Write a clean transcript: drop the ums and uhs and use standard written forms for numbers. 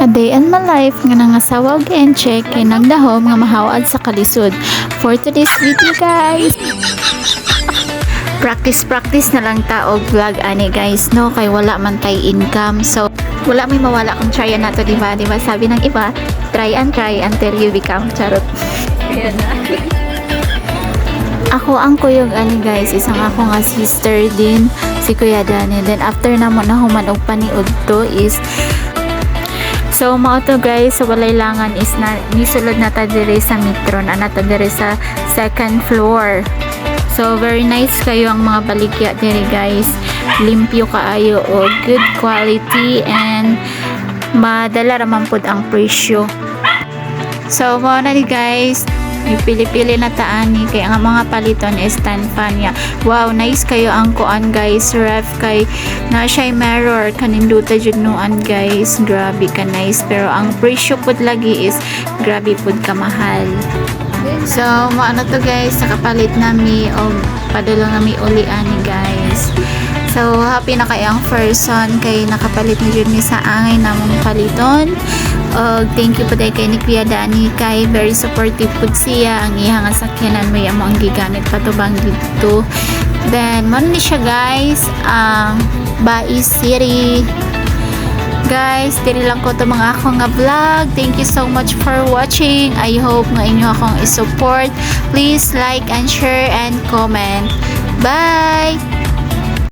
A day in my life nga nangasawa and check kay nagdahom nga mahawad sa kalisod. For today's video guys, practice na lang ta og vlog ani guys no, kay wala man tay income, so wala may mawala kung try na to, diba sabi ng iba, try until you become charot. Ayan na. Ako ang kuyog ani guys, isang ako nga sister din si Kuya Danny. Then after na mo na human og paniud to is so mao to guys, so walay langan is na nisulod na ta dire sa Mitron, ana ta dire sa second floor. So very nice kayo ang mga baligya dire guys, limpyo kaayo o good quality and madala raman pud ang presyo. So mao na ni guys, pili-pili na taani kay ang mga paliton is stand fan ya. Wow, nice kayo ang kuan guys, ref kay na siya mirror kaninduta jud nuan guys, grabe ka nice, pero ang presyo pud lagi is grabe pud ka mahal. So maano to guys, nakapalit nami og padulong nami uli ani guys. So happy na kay ang person kay nakapalit ni jud ni sa angay namong paliton. Thank you po kay ni Kuya Danny, kay very supportive po siya, ang iyang sakyanan may amo ang gigamit patubang dito. Then mo ni siya guys, ang Bai City guys. Dili lang ko to mga ako nga vlog. Thank you so much for watching. I hope nga inyo akong i-support. Please like and share and comment. Bye.